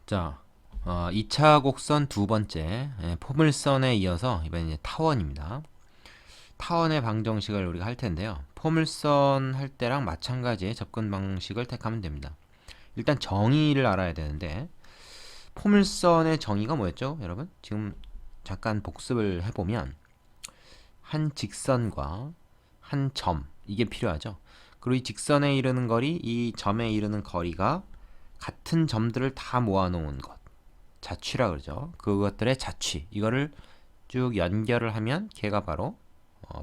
자, 2차 곡선 두 번째 포물선에 이어서 이번엔 이제 타원입니다. 타원의 방정식을 우리가 할 텐데요. 포물선 할 때랑 마찬가지의 접근 방식을 택하면 됩니다. 일단 정의를 알아야 되는데 포물선의 정의가 뭐였죠, 여러분? 지금 잠깐 복습을 해보면 한 직선과 한 점, 이게 필요하죠. 그리고 이 직선에 이르는 거리, 이 점에 이르는 거리가 같은 점들을 다 모아놓은 것, 자취라 그러죠. 그것들의 자취, 이거를 쭉 연결을 하면 걔가 바로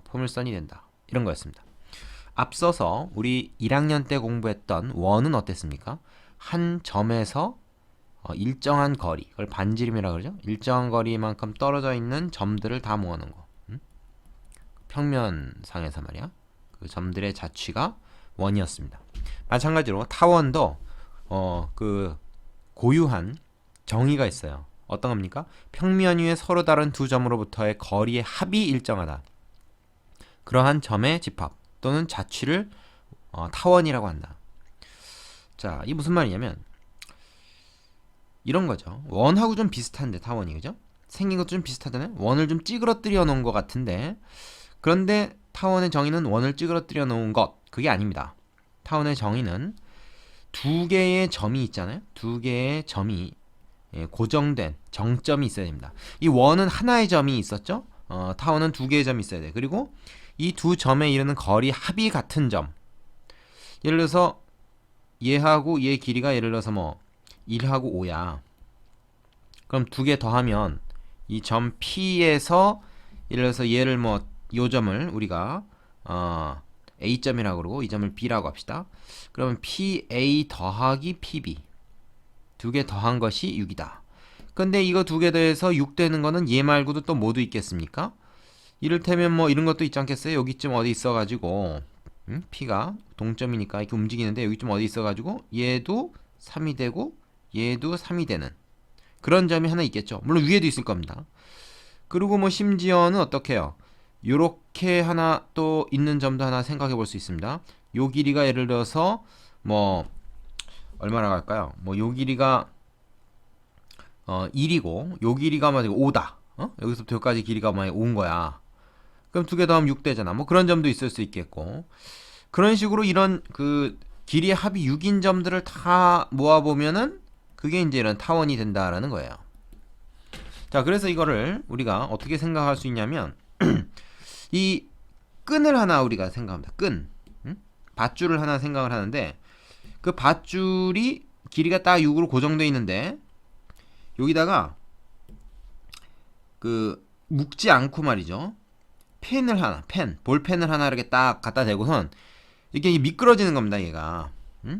포물선이 된다, 이런 거였습니다. 앞서서 우리 1학년 때 공부했던 원은 어땠습니까? 한 점에서 일정한 거리, 그걸 반지름이라 그러죠. 일정한 거리만큼 떨어져 있는 점들을 다 모아놓은 거. 평면상에서 말이야. 그 점들의 자취가 원이었습니다. 마찬가지로 타원도 그 고유한 정의가 있어요. 어떤 겁니까? 평면 위에 서로 다른 두 점으로부터의 거리의 합이 일정하다. 그러한 점의 집합 또는 자취를 타원이라고 한다. 자, 이게 무슨 말이냐면 이런 거죠. 원하고 좀 비슷한데 타원이, 그죠? 생긴 것도 좀 비슷하잖아요. 원을 좀 찌그러뜨려 놓은 것 같은데, 그런데 타원의 정의는 원을 찌그러뜨려 놓은 것, 그게 아닙니다. 타원의 정의는 두 개의 점이 있잖아요. 두 개의 점이 고정된 정점이 있어야 됩니다. 이 원은 하나의 점이 있었죠. 타원은 두 개의 점이 있어야 돼. 그리고 이 두 점에 이르는 거리 합이 같은 점. 예를 들어서 얘하고 얘 길이가 예를 들어서 뭐 1하고 5야. 그럼 두 개 더하면 이 점 P에서 예를 들어서 얘를 뭐 요 점을 우리가 A점이라고 그러고 이 점을 B라고 합시다. 그러면 PA 더하기 PB, 두 개 더한 것이 6이다. 근데 이거 두 개 더해서 6 되는 거는 얘 말고도 또 뭐도 있겠습니까? 이를테면 뭐 이런 것도 있지 않겠어요? 여기쯤 어디 있어가지고 P가 동점이니까 이렇게 움직이는데 여기쯤 어디 있어가지고 얘도 3이 되고 얘도 3이 되는 그런 점이 하나 있겠죠. 물론 위에도 있을 겁니다. 그리고 뭐 심지어는 어떻게 해요? 요렇게 하나 또 있는 점도 하나 생각해 볼 수 있습니다. 요 길이가 예를 들어서 뭐 얼마나 갈까요? 뭐 요 길이가 1이고 요 길이가 만약에 5다. 여기서부터 여기까지 길이가 만약에 5인 거야. 그럼 두 개 더하면 6 되잖아. 뭐 그런 점도 있을 수 있겠고. 그런 식으로 이런 그 길이의 합이 6인 점들을 다 모아 보면은 그게 이제 이런 타원이 된다라는 거예요. 자, 그래서 이거를 우리가 어떻게 생각할 수 있냐면 이 끈을 하나 우리가 생각합니다. 끈. 밧줄을 하나 생각을 하는데 그 밧줄이 길이가 딱 6으로 고정되어 있는데 여기다가 그 묶지 않고 말이죠. 펜을 하나, 볼펜을 하나 이렇게 딱 갖다 대고선 이렇게 미끄러지는 겁니다, 얘가.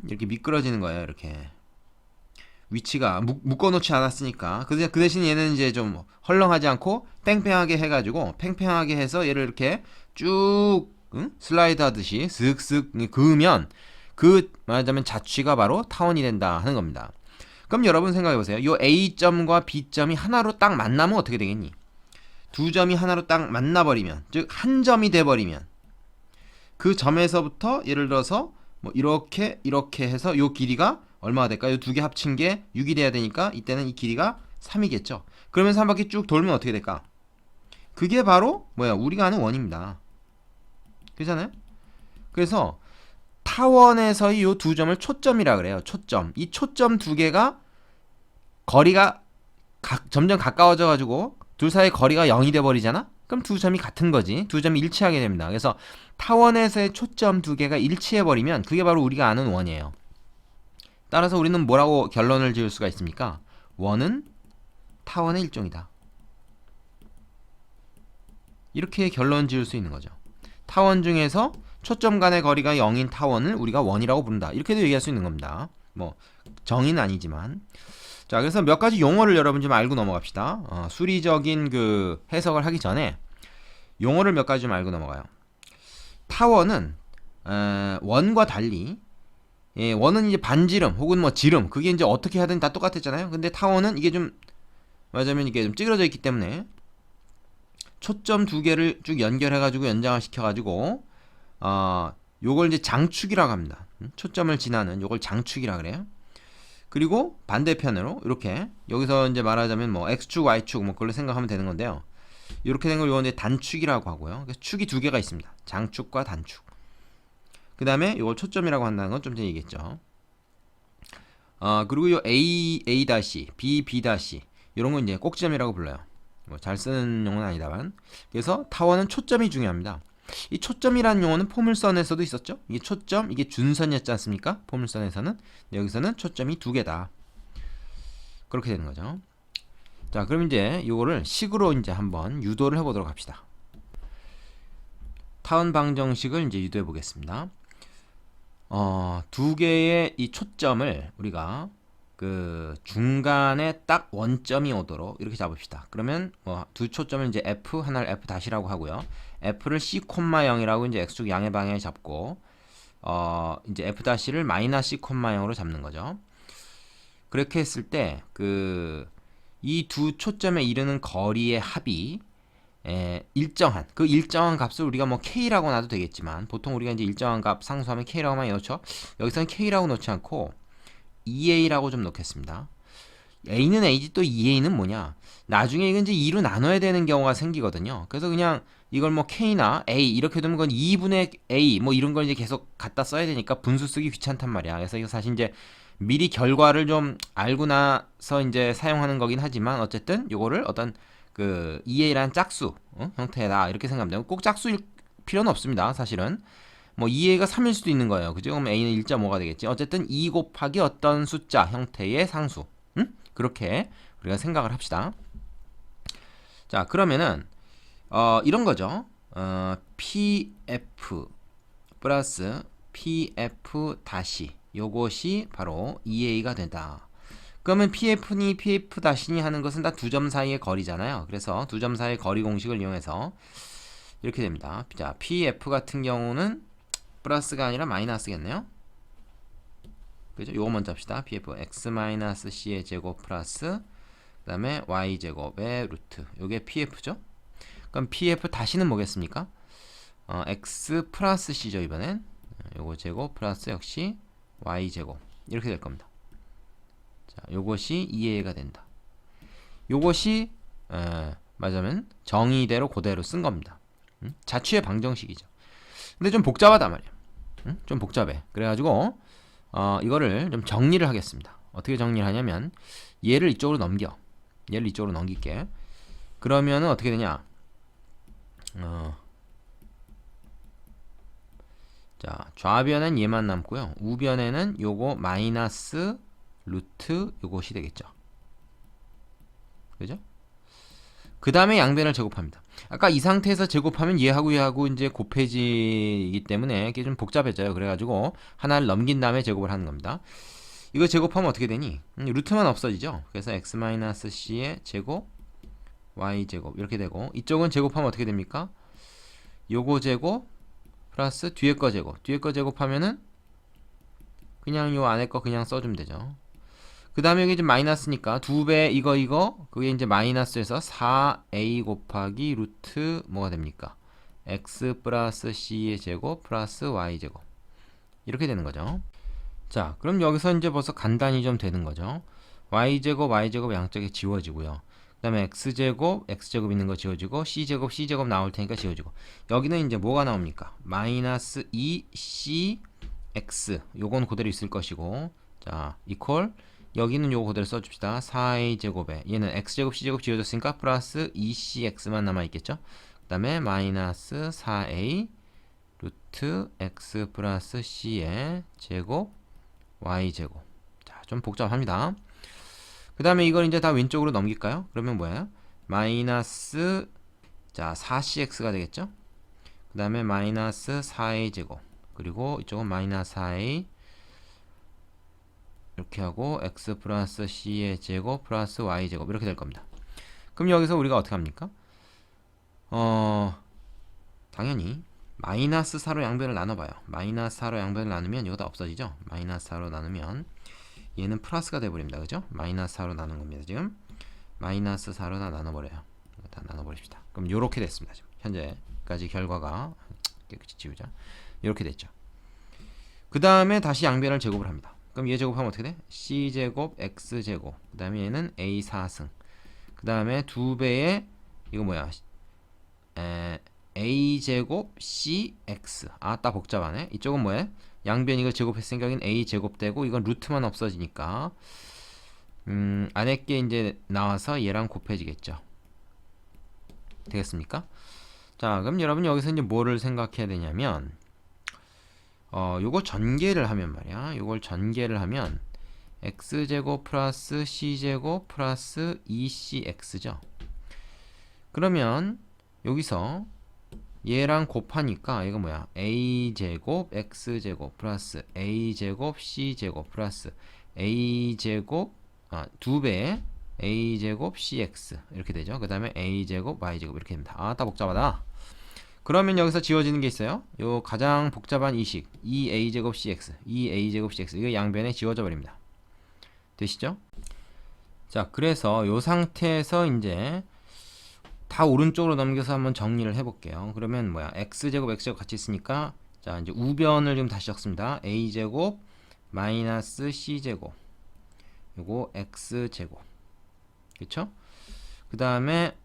이렇게 미끄러지는 거예요, 이렇게. 위치가 묶어놓지 않았으니까. 그 대신 얘는 이제 좀 헐렁하지 않고 팽팽하게 해가지고, 팽팽하게 해서 얘를 이렇게 쭉, 슬라이드 하듯이 슥슥 그으면 그 말하자면 자취가 바로 타원이 된다 하는 겁니다. 그럼 여러분 생각해보세요. 요 A점과 B점이 하나로 딱 만나면 어떻게 되겠니? 두 점이 하나로 딱 만나버리면, 즉 한 점이 돼버리면 그 점에서부터 예를 들어서 뭐 이렇게 해서 요 길이가 얼마가 될까요? 두 개 합친 게 6이 돼야 되니까 이때는 이 길이가 3이겠죠. 그러면서 한 바퀴 쭉 돌면 어떻게 될까? 그게 바로 뭐야? 우리가 아는 원입니다. 그렇잖아요? 그래서 타원에서의 요 두 점을 초점이라 그래요. 초점. 이 초점 두 개가 거리가 점점 가까워져 가지고 둘 사이의 거리가 0이 돼 버리잖아? 그럼 두 점이 같은 거지. 두 점이 일치하게 됩니다. 그래서 타원에서의 초점 두 개가 일치해 버리면 그게 바로 우리가 아는 원이에요. 따라서 우리는 뭐라고 결론을 지을 수가 있습니까? 원은 타원의 일종이다. 이렇게 결론 지을 수 있는 거죠. 타원 중에서 초점 간의 거리가 0인 타원을 우리가 원이라고 부른다. 이렇게도 얘기할 수 있는 겁니다. 뭐 정의는 아니지만. 자, 그래서 몇 가지 용어를 여러분 좀 알고 넘어갑시다. 수리적인 그 해석을 하기 전에 용어를 몇 가지 좀 알고 넘어가요. 타원은 원과 달리 원은 이제 반지름 혹은 뭐 지름, 그게 이제 어떻게 하든 다 똑같았잖아요. 근데 타원은 이게 좀 말하자면 이게 좀 찌그러져 있기 때문에 초점 두 개를 쭉 연결해가지고 연장을 시켜가지고 요걸 이제 장축이라고 합니다. 초점을 지나는 요걸 장축이라 그래요. 그리고 반대편으로 이렇게 여기서 이제 말하자면 뭐 x축, y축 뭐 그걸로 생각하면 되는 건데요. 이렇게 된 걸 요건 이제 단축이라고 하고요. 그래서 축이 두 개가 있습니다. 장축과 단축. 그 다음에 이걸 초점이라고 한다는 건 좀 전에 얘기했죠. 그리고 요 A 다시, B 다시 이런 건 이제 꼭지점이라고 불러요. 뭐 잘 쓰는 용어는 아니다만. 그래서 타원은 초점이 중요합니다. 이 초점이라는 용어는 포물선에서도 있었죠. 이게 초점, 이게 준선이었지 않습니까? 포물선에서는. 여기서는 초점이 두 개다. 그렇게 되는 거죠. 자, 그럼 이제 이거를 식으로 이제 한번 유도를 해보도록 합시다. 타원 방정식을 이제 유도해 보겠습니다. 두 개의 이 초점을 우리가 그 중간에 딱 원점이 오도록 이렇게 잡읍시다. 그러면 뭐 두 초점을 이제 F, 하나를 F 다시라고 하고요. F를 C, 0이라고 이제 X축 양의 방향에 잡고 이제 F 다시를 마이너스 C, 0으로 잡는 거죠. 그렇게 했을 때 그 이 두 초점에 이르는 거리의 합이 일정한 값을 우리가 뭐 K라고 놔도 되겠지만 보통 우리가 이제 일정한 값 상수하면 K라고 많이 넣죠. 여기서는 K라고 넣지 않고 EA라고 좀 넣겠습니다. A는 A지 또 EA는 뭐냐? 나중에 이건 이제 2로 나눠야 되는 경우가 생기거든요. 그래서 그냥 이걸 뭐 K나 A 이렇게 두면 그건 2분의 A 뭐 이런 걸 이제 계속 갖다 써야 되니까 분수 쓰기 귀찮단 말이야. 그래서 이거 사실 이제 미리 결과를 좀 알고 나서 이제 사용하는 거긴 하지만 어쨌든 요거를 어떤 그 EA라는 짝수 형태다 이렇게 생각하면 되고 꼭 짝수일 필요는 없습니다. 사실은 뭐 2A가 3일 수도 있는 거예요. 그죠? 그럼 A는 1.5가 되겠지. 어쨌든 2 곱하기 어떤 숫자 형태의 상수. 그렇게 우리가 생각을 합시다. 자, 그러면은 이런 거죠. PF 플러스 PF 다시 요것이 바로 2A가 된다. 그러면 PF니 PF 다시니 하는 것은 다 두 점 사이의 거리잖아요. 그래서 두 점 사이의 거리 공식을 이용해서 이렇게 됩니다. 자, PF 같은 경우는 플러스가 아니라 마이너스겠네요. 그죠? 요거 먼저 합시다. PF x-c의 제곱 플러스 그 다음에 y제곱의 루트 요게 PF죠. 그럼 PF 다시는 뭐겠습니까? x 플러스 c죠. 이번엔 요거 제곱 플러스 역시 y제곱 이렇게 될 겁니다. 자, 요것이 2A가 된다. 요것이 맞으면 정의대로 그대로 쓴 겁니다. 자취의 방정식이죠. 근데 좀 복잡하단 말이야. 좀 복잡해. 그래가지고 이거를 좀 정리를 하겠습니다. 어떻게 정리를 하냐면 얘를 이쪽으로 넘겨. 얘를 이쪽으로 넘길게. 그러면은 어떻게 되냐? 자, 좌변엔 얘만 남고요. 우변에는 요거 마이너스 루트 요것이 되겠죠. 그죠? 그 다음에 양변을 제곱합니다. 아까 이 상태에서 제곱하면 얘하고 이제 곱해지기 때문에 이게 좀 복잡해져요. 그래가지고 하나를 넘긴 다음에 제곱을 하는 겁니다. 이거 제곱하면 어떻게 되니? 루트만 없어지죠. 그래서 x-c의 제곱 y제곱 이렇게 되고 이쪽은 제곱하면 어떻게 됩니까? 요거 제곱 플러스 뒤에 거 제곱 뒤에 거 제곱하면은 그냥 요 안에 거 그냥 써주면 되죠. 그 다음에 여기 이제 마이너스니까 2배 이거 그게 이제 마이너스에서 4a 곱하기 루트 뭐가 됩니까? x 플러스 c의 제곱 플러스 y 제곱 이렇게 되는 거죠. 자, 그럼 여기서 이제 벌써 간단히 좀 되는 거죠. y 제곱 양쪽에 지워지고요. 그 다음에 x제곱 있는 거 지워지고 c제곱 나올 테니까 지워지고 여기는 이제 뭐가 나옵니까? 마이너스 2cx 요건 그대로 있을 것이고 자 이퀄 여기는 요거 그대로 써줍시다. 4a 제곱에 얘는 x제곱 c제곱 지워졌으니까 플러스 2cx만 남아있겠죠. 그 다음에 마이너스 4a 루트 x 플러스 c의 제곱 y제곱. 자, 좀 복잡합니다. 그 다음에 이걸 이제 다 왼쪽으로 넘길까요? 그러면 뭐예요? 마이너스 자 4cx가 되겠죠. 그 다음에 마이너스 4a 제곱 그리고 이쪽은 마이너스 4a 이렇게 하고 x 플러스 c의 제곱 플러스 y 제곱 이렇게 될 겁니다. 그럼 여기서 우리가 어떻게 합니까? 당연히 마이너스 4로 양변을 나눠봐요. 마이너스 4로 양변을 나누면 이거 다 없어지죠. 마이너스 4로 나누면 얘는 플러스가 돼버립니다. 그죠? 마이너스 4로 나눈 겁니다. 지금 마이너스 4로 다 나눠버려요. 다 나눠버립시다. 그럼 요렇게 됐습니다. 지금 현재까지 결과가 깨끗이 지우자. 이렇게 됐죠. 그 다음에 다시 양변을 제곱을 합니다. 그럼 얘 제곱하면 어떻게 돼? c제곱 x제곱. 그 다음에 얘는 a 4승. 그 다음에 2배의 이거 뭐야? a제곱 cx. 아따 복잡하네. 이쪽은 뭐야? 양변 이거 제곱했으니까 여긴 a제곱 되고 이건 루트만 없어지니까 안에 게 이제 나와서 얘랑 곱해지겠죠. 되겠습니까? 자, 그럼 여러분 여기서 이제 뭐를 생각해야 되냐면 요거 전개를 하면 말이야. 요걸 전개를 하면 x제곱 플러스 c제곱 플러스 2cx죠. 그러면 여기서 얘랑 곱하니까 이거 뭐야? a제곱 x제곱 플러스 a제곱 c제곱 플러스 a제곱 2배 a제곱 cx 이렇게 되죠. 그 다음에 a제곱 y제곱 이렇게 됩니다. 아따 복잡하다. 그러면 여기서 지워지는 게 있어요. 요 가장 복잡한 이식 2a제곱 cx 2a제곱 cx 이거 양변에 지워져 버립니다. 되시죠? 자, 그래서 요 상태에서 이제 다 오른쪽으로 넘겨서 한번 정리를 해볼게요. 그러면 뭐야? x제곱 x제곱 같이 있으니까 자 이제 우변을 좀 다시 적습니다. a제곱 마이너스 c제곱 요거 x제곱 그쵸? 그 다음에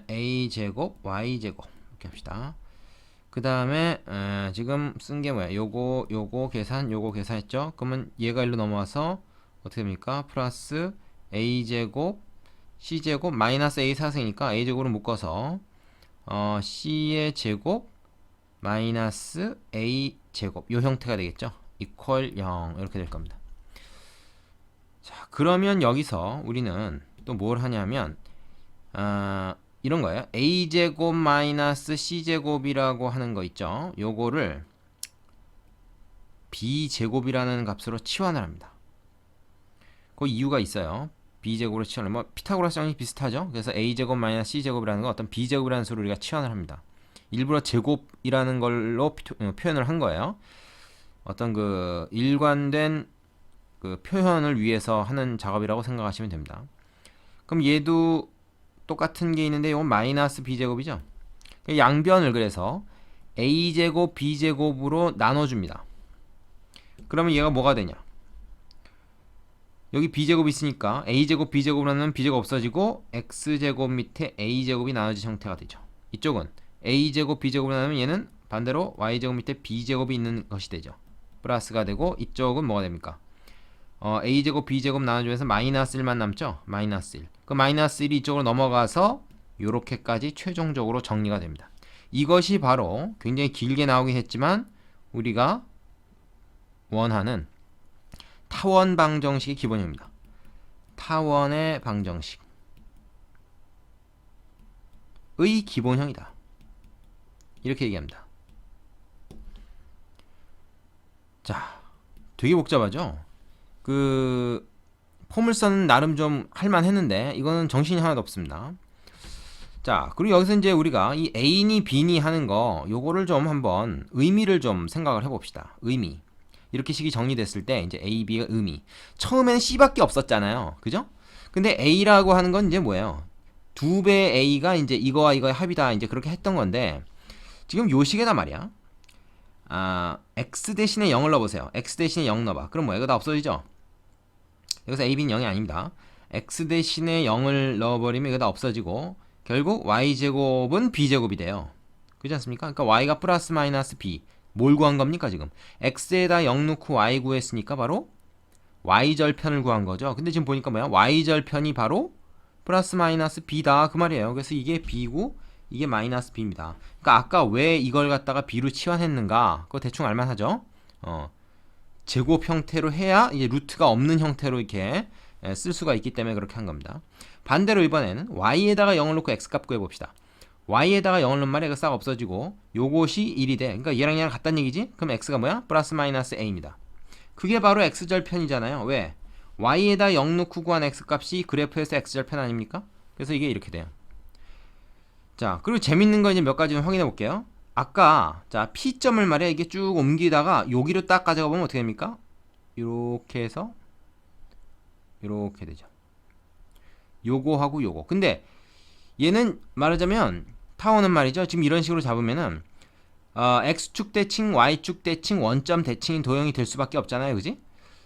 a제곱 y제곱 이렇게 합시다. 그 다음에 지금 쓴 게 뭐야? 요거 계산 요거 계산했죠? 그러면 얘가 일로 넘어와서 어떻게 됩니까? 플러스 a제곱 c제곱 마이너스 a 4승이니까 a제곱으로 묶어서 c의 제곱 마이너스 a 제곱 요 형태가 되겠죠. 이퀄 0 이렇게 될 겁니다. 자, 그러면 여기서 우리는 또 뭘 하냐면 이런 거예요. a제곱 마이너스 c제곱이라고 하는 거 있죠. 요거를 b제곱이라는 값으로 치환을 합니다. 그 이유가 있어요. b제곱으로 치환을 뭐 피타고라스 정리 비슷하죠. 그래서 a제곱 마이너스 c제곱이라는 거 어떤 b제곱이라는 수를 우리가 치환을 합니다. 일부러 제곱이라는 걸로 표현을 한 거예요. 어떤 그 일관된 그 표현을 위해서 하는 작업이라고 생각하시면 됩니다. 그럼 얘도 똑같은 게 있는데 이건 마이너스 b제곱이죠. 양변을 그래서 a제곱 b제곱으로 나눠줍니다. 그러면 얘가 뭐가 되냐? 여기 b제곱 있으니까 a제곱 b제곱으로 나누면 b제곱 없어지고 x제곱 밑에 a제곱이 나눠진 형태가 되죠. 이쪽은 a제곱 b제곱으로 나누면 얘는 반대로 y제곱 밑에 b제곱이 있는 것이 되죠. 플러스가 되고 이쪽은 뭐가 됩니까? a제곱 b제곱 나눠주면서 마이너스 1만 남죠? 마이너스 1. 그 마이너스 1이 이쪽으로 넘어가서 요렇게까지 최종적으로 정리가 됩니다. 이것이 바로 굉장히 길게 나오긴 했지만 우리가 원하는 타원 방정식의 기본형입니다. 타원의 방정식의 기본형이다. 이렇게 얘기합니다. 자, 되게 복잡하죠? 그 포물선은 나름 좀 할만했는데 이거는 정신이 하나도 없습니다. 자, 그리고 여기서 이제 우리가 이 A니 B니 하는 거 요거를 좀 한번 의미를 좀 생각을 해봅시다. 의미. 이렇게 식이 정리됐을 때 이제 A, B가 의미. 처음에는 C밖에 없었잖아요. 그죠? 근데 A라고 하는 건 이제 뭐예요? 2배 A가 이제 이거와 이거의 합이다. 이제 그렇게 했던 건데 지금 요 식에다 말이야. X 대신에 0을 넣어보세요. X 대신에 0 넣어봐. 그럼 뭐야? 이거 다 없어지죠? 여기서 A, B는 0이 아닙니다. X 대신에 0을 넣어버리면 이거 다 없어지고 결국 Y제곱은 B제곱이 돼요. 그렇지 않습니까? 그러니까 Y가 플러스 마이너스 B. 뭘 구한 겁니까 지금? X에다 0 넣고 Y 구했으니까 바로 Y절편을 구한 거죠. 근데 지금 보니까 뭐야? Y절편이 바로 플러스 마이너스 B다 그 말이에요. 그래서 이게 B고 이게 마이너스 B입니다. 그러니까 아까 왜 이걸 갖다가 B로 치환했는가? 그거 대충 알만하죠? 제곱 형태로 해야 이제 루트가 없는 형태로 이렇게 쓸 수가 있기 때문에 그렇게 한 겁니다. 반대로 이번에는 Y에다가 0을 놓고 X값 구해봅시다. Y에다가 0을 넣으면 말이야 싹 없어지고 요것이 1이 돼. 그러니까 얘랑 같다는 얘기지? 그럼 X가 뭐야? 플러스 마이너스 A입니다. 그게 바로 X절편이잖아요. 왜? Y에다 0 넣고 구한 X값이 그래프에서 X절편 아닙니까? 그래서 이게 이렇게 돼요. 자, 그리고 재밌는 거 이제 몇 가지 좀 확인해 볼게요. 아까 자 P점을 말이야 이게 쭉 옮기다가 여기로 딱 가져가 보면 어떻게 됩니까? 이렇게 해서 이렇게 되죠. 요거하고 요거. 근데 얘는 말하자면 타원은 말이죠. 지금 이런 식으로 잡으면은 X축 대칭, Y축 대칭, 원점 대칭인 도형이 될 수밖에 없잖아요. 그지?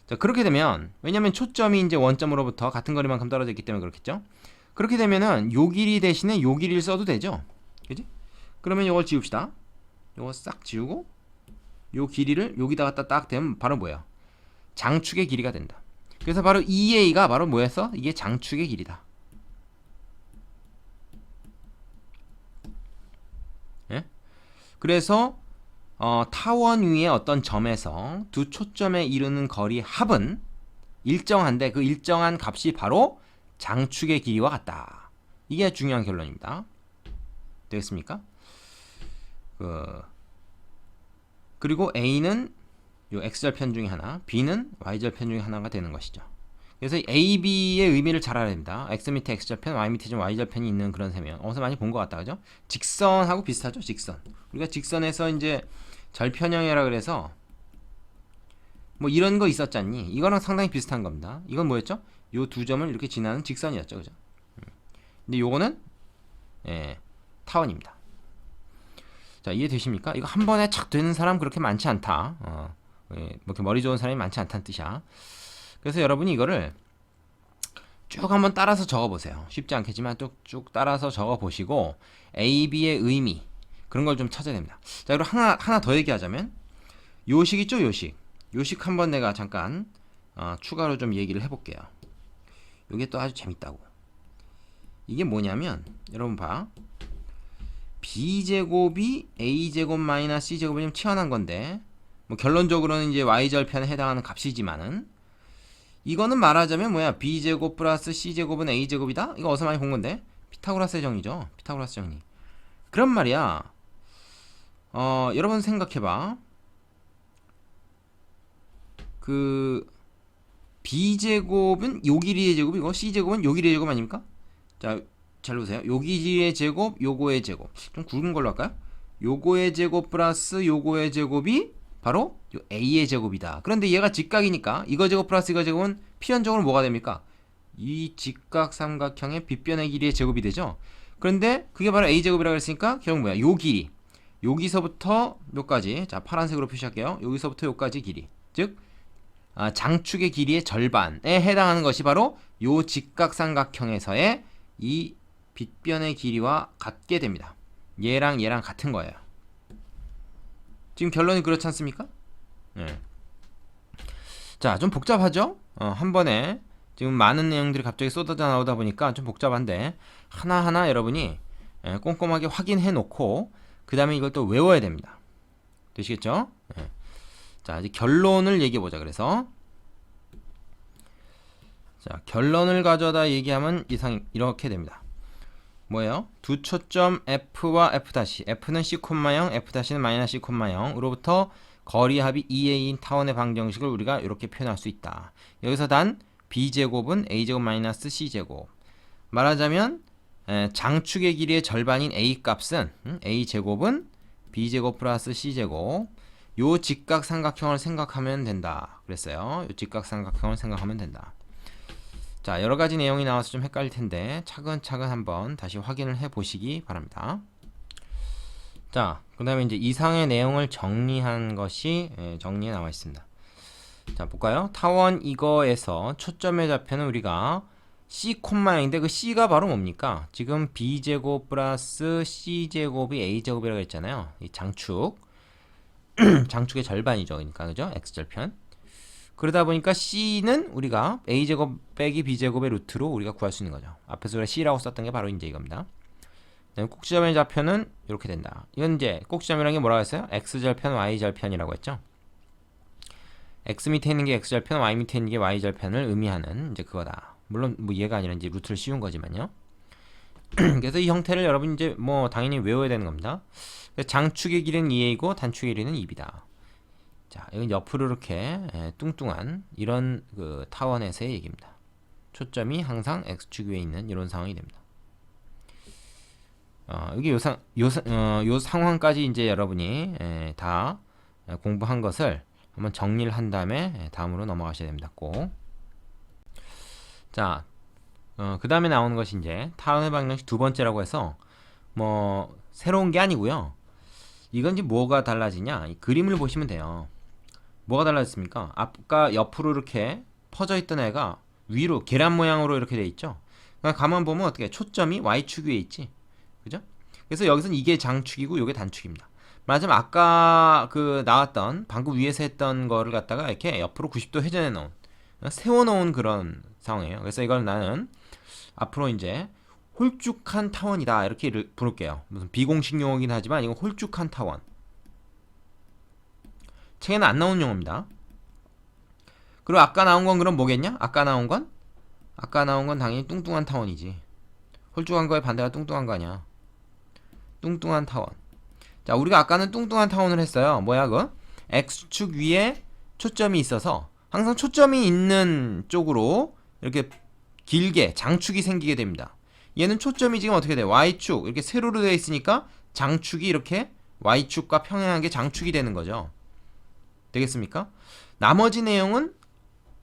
자, 그렇게 되면 왜냐면 초점이 이제 원점으로부터 같은 거리만큼 떨어져 있기 때문에 그렇겠죠. 그렇게 되면은 요 길이 대신에 요 길이를 써도 되죠. 그지? 그러면 이걸 지웁시다. 요거 싹 지우고 요 길이를 여기다가 딱 대면 바로 뭐예요? 장축의 길이가 된다. 그래서 바로 EA가 바로 뭐였어? 이게 장축의 길이다. 예? 그래서 타원 위의 어떤 점에서 두 초점에 이르는 거리 합은 일정한데 그 일정한 값이 바로 장축의 길이와 같다. 이게 중요한 결론입니다. 되겠습니까? 그리고 A는 요 x절편 중에 하나, B는 y절편 중에 하나가 되는 것이죠. 그래서 A, B의 의미를 잘 알아야 됩니다. x 밑에 x절편, y 밑에 좀 y절편이 있는 그런 셈이에요. 어디서 많이 본 것 같다, 그죠? 직선하고 비슷하죠, 직선. 우리가 직선에서 이제 절편형이라 그래서 뭐 이런 거 있었잖니. 이거랑 상당히 비슷한 겁니다. 이건 뭐였죠? 요 두 점을 이렇게 지나는 직선이었죠, 그죠? 근데 요거는 타원입니다. 자, 이해되십니까? 이거 한 번에 착 되는 사람 그렇게 많지 않다. 뭐 이렇게 머리 좋은 사람이 많지 않다는 뜻이야. 그래서 여러분이 이거를 쭉 한번 따라서 적어보세요. 쉽지 않겠지만 쭉 따라서 적어보시고 A, B의 의미 그런 걸 좀 찾아야 됩니다. 자, 그리고 하나 더 얘기하자면 요식 있죠, 요식. 요식 한번 내가 잠깐 추가로 좀 얘기를 해볼게요. 이게 또 아주 재밌다고. 이게 뭐냐면 여러분 봐. B제곱이 A제곱 마이너스 C제곱이 좀 치환한 건데 뭐 결론적으로는 이제 Y절편에 해당하는 값이지만은 이거는 말하자면 뭐야? B제곱 플러스 C제곱은 A제곱이다? 이거 어디서 많이 본 건데? 피타고라스의 정리죠. 피타고라스 정리. 그런 말이야. 여러분 생각해봐. B제곱은 요 길이의 제곱이고 C제곱은 요 길이의 제곱 아닙니까? 자, 잘 보세요. 요 길이의 제곱, 요거의 제곱. 좀 굵은 걸로 할까요? 요거의 제곱 플러스 요거의 제곱이 바로 요 A의 제곱이다. 그런데 얘가 직각이니까 이거 제곱 플러스 이거 제곱은 필연적으로 뭐가 됩니까? 이 직각 삼각형의 빗변의 길이의 제곱이 되죠. 그런데 그게 바로 A제곱이라고 했으니까 결국 뭐야? 요 길이. 여기서부터 요까지. 자, 파란색으로 표시할게요. 여기서부터 요까지 길이. 즉 장축의 길이의 절반에 해당하는 것이 바로 요 직각 삼각형에서의 이 빗변의 길이와 같게 됩니다. 얘랑 같은 거예요. 지금 결론이 그렇지 않습니까? 네. 자, 좀 복잡하죠? 한 번에 지금 많은 내용들이 갑자기 쏟아져 나오다 보니까 좀 복잡한데 하나하나 여러분이 꼼꼼하게 확인해 놓고 그 다음에 이걸 또 외워야 됩니다. 되시겠죠? 네. 자, 이제 결론을 얘기해 보자. 그래서 자, 결론을 가져다 얘기하면 이렇게 됩니다. 뭐예요? 두 초점 F와 F', F는 C, 0, F''는 마이너스 C, 0으로부터 거리 합이 2A인 타원의 방정식을 우리가 이렇게 표현할 수 있다. 여기서 단 B제곱은 A제곱 마이너스 C제곱. 말하자면 장축의 길이의 절반인 A 값은 A제곱은 B제곱 플러스 C제곱. 요 직각 삼각형을 생각하면 된다. 그랬어요. 요 직각 삼각형을 생각하면 된다. 자, 여러 가지 내용이 나와서 좀 헷갈릴 텐데 차근차근 한번 다시 확인을 해 보시기 바랍니다. 자, 그 다음에 이제 이상의 내용을 정리한 것이 정리에 나와 있습니다. 자, 볼까요? 타원 이거에서 초점의 좌표는 우리가 C, 인데 그 C가 바로 뭡니까? 지금 B제곱 플러스 C제곱이 A제곱이라고 했잖아요. 이 장축. 장축의 절반이죠. 그러니까, 그죠? X절편. 그러다 보니까 C는 우리가 A제곱 빼기 B제곱의 루트로 우리가 구할 수 있는 거죠. 앞에서 C라고 썼던 게 바로 이제 이겁니다. 그다음에 꼭지점의 좌표는 이렇게 된다. 이건 이제 꼭지점이라는 게 뭐라고 했어요? X절편, Y절편이라고 했죠. X 밑에 있는 게 X절편, Y 밑에 있는 게 Y절편을 의미하는 이제 그거다. 물론 뭐 얘가 아니라 이제 루트를 씌운 거지만요. 그래서 이 형태를 여러분 이제 뭐 당연히 외워야 되는 겁니다. 장축의 길이는 2A이고 단축의 길이는 2B다. 자, 이건 옆으로 이렇게 뚱뚱한 이런 그 타원에서의 얘기입니다. 초점이 항상 X축 위에 있는 이런 상황이 됩니다. 이게 요 상황까지 이제 여러분이 다 공부한 것을 한번 정리를 한 다음에 다음으로 넘어가셔야 됩니다. 꼭. 자, 그 다음에 나오는 것이 이제 타원의 방정식 두 번째라고 해서 뭐 새로운 게 아니고요. 이건 이제 뭐가 달라지냐? 이 그림을 보시면 돼요. 뭐가 달라졌습니까? 아까 옆으로 이렇게 퍼져 있던 애가 위로 계란 모양으로 이렇게 돼 있죠. 그러니까 가만 보면 어떻게 초점이 y축 위에 있지, 그죠? 그래서 여기서는 이게 장축이고 이게 단축입니다. 말하자면 아까 그 나왔던 방금 위에서 했던 거를 갖다가 이렇게 옆으로 90도 회전해 놓은, 세워 놓은 그런 상황이에요. 그래서 이걸 나는 앞으로 이제 홀쭉한 타원이다 이렇게 부를게요. 무슨 비공식 용어긴 하지만 이건 홀쭉한 타원. 책에는 안 나온 용어입니다. 그리고 아까 나온 건 그럼 뭐겠냐? 아까 나온 건 당연히 뚱뚱한 타원이지. 홀쭉한 거에 반대가 뚱뚱한 거 아니야. 뚱뚱한 타원. 자, 우리가 아까는 뚱뚱한 타원을 했어요. 뭐야 그? X축 위에 초점이 있어서 항상 초점이 있는 쪽으로 이렇게 길게 장축이 생기게 됩니다. 얘는 초점이 지금 어떻게 돼? Y축 이렇게 세로로 되어 있으니까 장축이 이렇게 Y축과 평행하게 장축이 되는 거죠. 되겠습니까? 나머지 내용은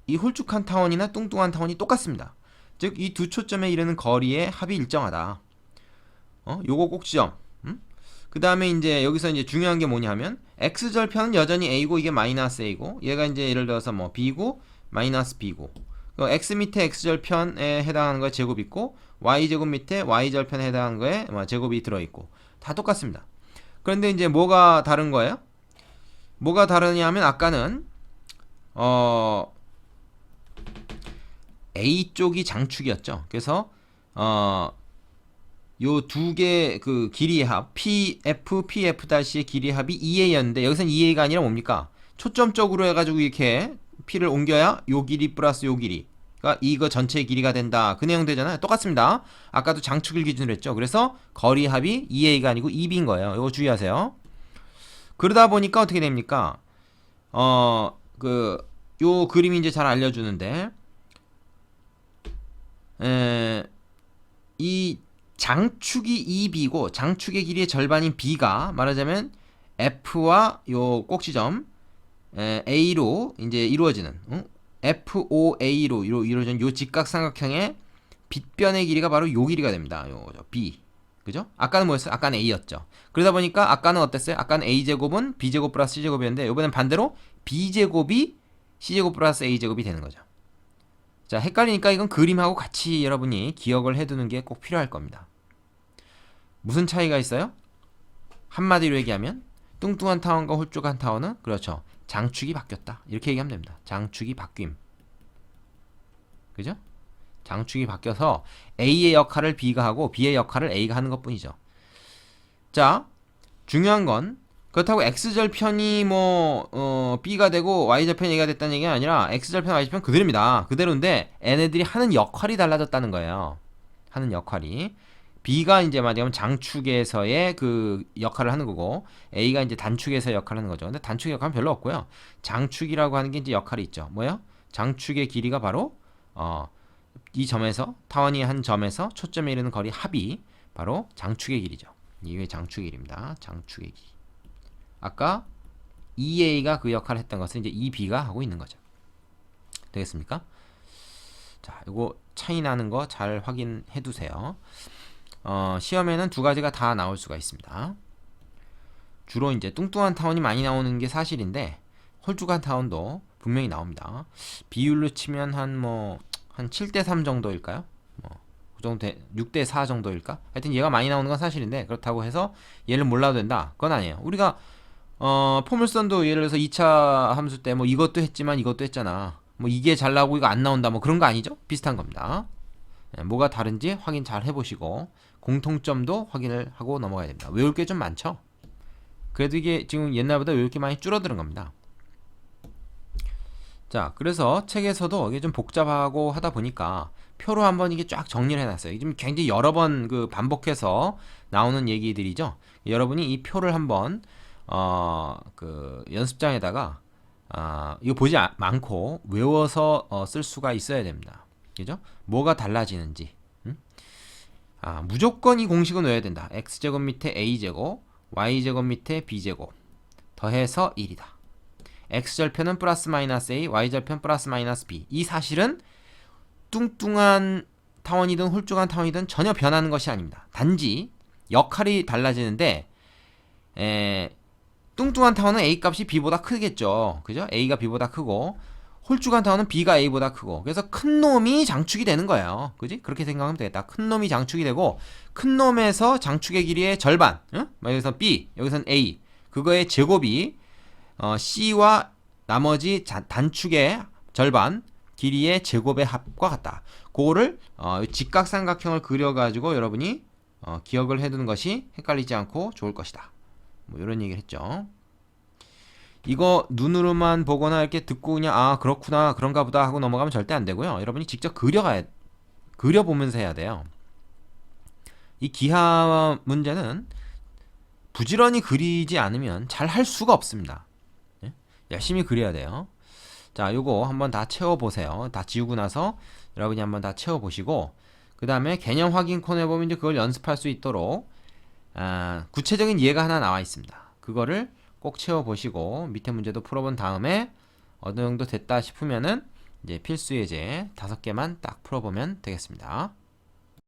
이 홀쭉한 타원이나 뚱뚱한 타원이 똑같습니다. 즉 이 두 초점에 이르는 거리의 합이 일정하다. 요거 꼭 지점. 그 다음에 이제 여기서 이제 중요한 게 뭐냐 하면 x절편은 여전히 a고 이게 마이너스 a고, 얘가 이제 예를 들어서 뭐 b고 마이너스 b고, x 밑에 x절편에 해당하는 거에 제곱 있고 y제곱 밑에 y절편에 해당하는 거에 제곱이 들어있고 다 똑같습니다. 그런데 이제 뭐가 다른 거예요? 뭐가 다르냐 하면 아까는 A 쪽이 장축이었죠. 그래서 요 두 개 그 길이의 합 PF의 길이의 합이 2A였는데 여기서는 2A가 아니라 뭡니까? 초점적으로 해가지고 이렇게 P를 옮겨야 요 길이 플러스 요 길이가 이거 전체의 길이가 된다. 그 내용 되잖아요. 똑같습니다. 아까도 장축을 기준으로 했죠. 그래서 거리 합이 2A가 아니고 2B인 거예요. 이거 주의하세요. 그러다 보니까 어떻게 됩니까? 요 그림이 이제 잘 알려주는데, 이 장축이 2B고 장축의 길이의 절반인 B가 말하자면 F와 요 꼭지점 A로 이제 이루어지는 FOA로 이루어지는 요 직각삼각형의 빗변의 길이가 바로 요 길이가 됩니다. 요 B. 그죠? 아까는 뭐였어요? 아까는 A였죠. 그러다 보니까 아까는 어땠어요? 아까는 A제곱은 B제곱 플러스 C제곱이었는데 이번엔 반대로 B제곱이 C제곱 플러스 A제곱이 되는 거죠. 자, 헷갈리니까 이건 그림하고 같이 여러분이 기억을 해두는 게 꼭 필요할 겁니다. 무슨 차이가 있어요? 한마디로 얘기하면 뚱뚱한 타원과 홀쭉한 타원은 그렇죠. 장축이 바뀌었다. 이렇게 얘기하면 됩니다. 장축이 바뀜. 그죠? 장축이 바뀌어서 A의 역할을 B가 하고 B의 역할을 A가 하는 것 뿐이죠. 자, 중요한 건 그렇다고 X절편이 B가 되고 Y절편이 A가 됐다는 얘기가 아니라 X절편, Y절편 그대로입니다. 그대로인데 얘네들이 하는 역할이 달라졌다는 거예요. 하는 역할이. B가 이제 말하자면 장축에서의 그 역할을 하는 거고 A가 이제 단축에서 역할을 하는 거죠. 근데 단축의 역할은 별로 없고요. 장축이라고 하는 게 이제 역할이 있죠. 뭐예요? 장축의 길이가 바로 이 점에서 타원이 한 점에서 초점에 이르는 거리 합이 바로 장축의 길이죠. 이게 장축의 길입니다. 장축의 길이. 아까 2A가 그 역할을 했던 것을 이제 2B가 하고 있는 거죠. 되겠습니까? 자, 이거 차이 나는 거 잘 확인해 두세요. 시험에는 두 가지가 다 나올 수가 있습니다. 주로 이제 뚱뚱한 타원이 많이 나오는 게 사실인데 홀쭉한 타원도 분명히 나옵니다. 비율로 치면 한 7대 3 정도일까요? 그 정도 6대 4 정도일까? 하여튼 얘가 많이 나오는 건 사실인데 그렇다고 해서 얘를 몰라도 된다? 그건 아니에요. 우리가 포물선도 예를 들어서 2차 함수 때 이것도 했지만 이것도 했잖아. 이게 잘 나오고 이거 안 나온다. 그런 거 아니죠? 비슷한 겁니다. 뭐가 다른지 확인 잘 해보시고 공통점도 확인을 하고 넘어가야 됩니다. 외울 게 좀 많죠? 그래도 이게 지금 옛날보다 외울 게 많이 줄어드는 겁니다. 자, 그래서 책에서도 이게 좀 복잡하고 하다 보니까 표로 한번 이게 쫙 정리를 해놨어요. 이게 좀 굉장히 여러 번 그 반복해서 나오는 얘기들이죠. 여러분이 이 표를 한번 그 연습장에다가 이거 보지 않고 외워서 쓸 수가 있어야 됩니다. 그죠? 뭐가 달라지는지. 무조건 이 공식은 외워야 된다. x제곱 밑에 a제곱, y제곱 밑에 b제곱 더해서 1이다. x절편은 플러스 마이너스 a, y절편 플러스 마이너스 b. 이 사실은 뚱뚱한 타원이든 홀쭉한 타원이든 전혀 변하는 것이 아닙니다. 단지 역할이 달라지는데 뚱뚱한 타원은 A 값이 B보다 크겠죠. 그죠? A가 B보다 크고 홀쭉한 타원은 B가 A보다 크고 그래서 큰 놈이 장축이 되는 거예요. 그지? 그렇게 생각하면 되겠다. 큰 놈이 장축이 되고 큰 놈에서 장축의 길이의 절반 여기서 B, 여기서는 A 그거의 제곱이 C와 나머지 단축의 절반 길이의 제곱의 합과 같다. 그거를 직각삼각형을 그려가지고 여러분이 기억을 해두는 것이 헷갈리지 않고 좋을 것이다. 뭐 이런 얘기를 했죠. 이거 눈으로만 보거나 이렇게 듣고 그냥 아 그렇구나 그런가 보다 하고 넘어가면 절대 안 되고요. 여러분이 직접 그려보면서 해야 돼요. 이 기하 문제는 부지런히 그리지 않으면 잘 할 수가 없습니다. 예? 열심히 그려야 돼요. 자, 요거 한번 다 채워보세요. 다 지우고 나서 여러분이 한번 다 채워보시고 그 다음에 개념 확인 코너에 보면 이제 그걸 연습할 수 있도록 구체적인 예가 하나 나와 있습니다. 그거를 꼭 채워보시고 밑에 문제도 풀어본 다음에 어느 정도 됐다 싶으면은 이제 필수 예제 5개만 딱 풀어보면 되겠습니다.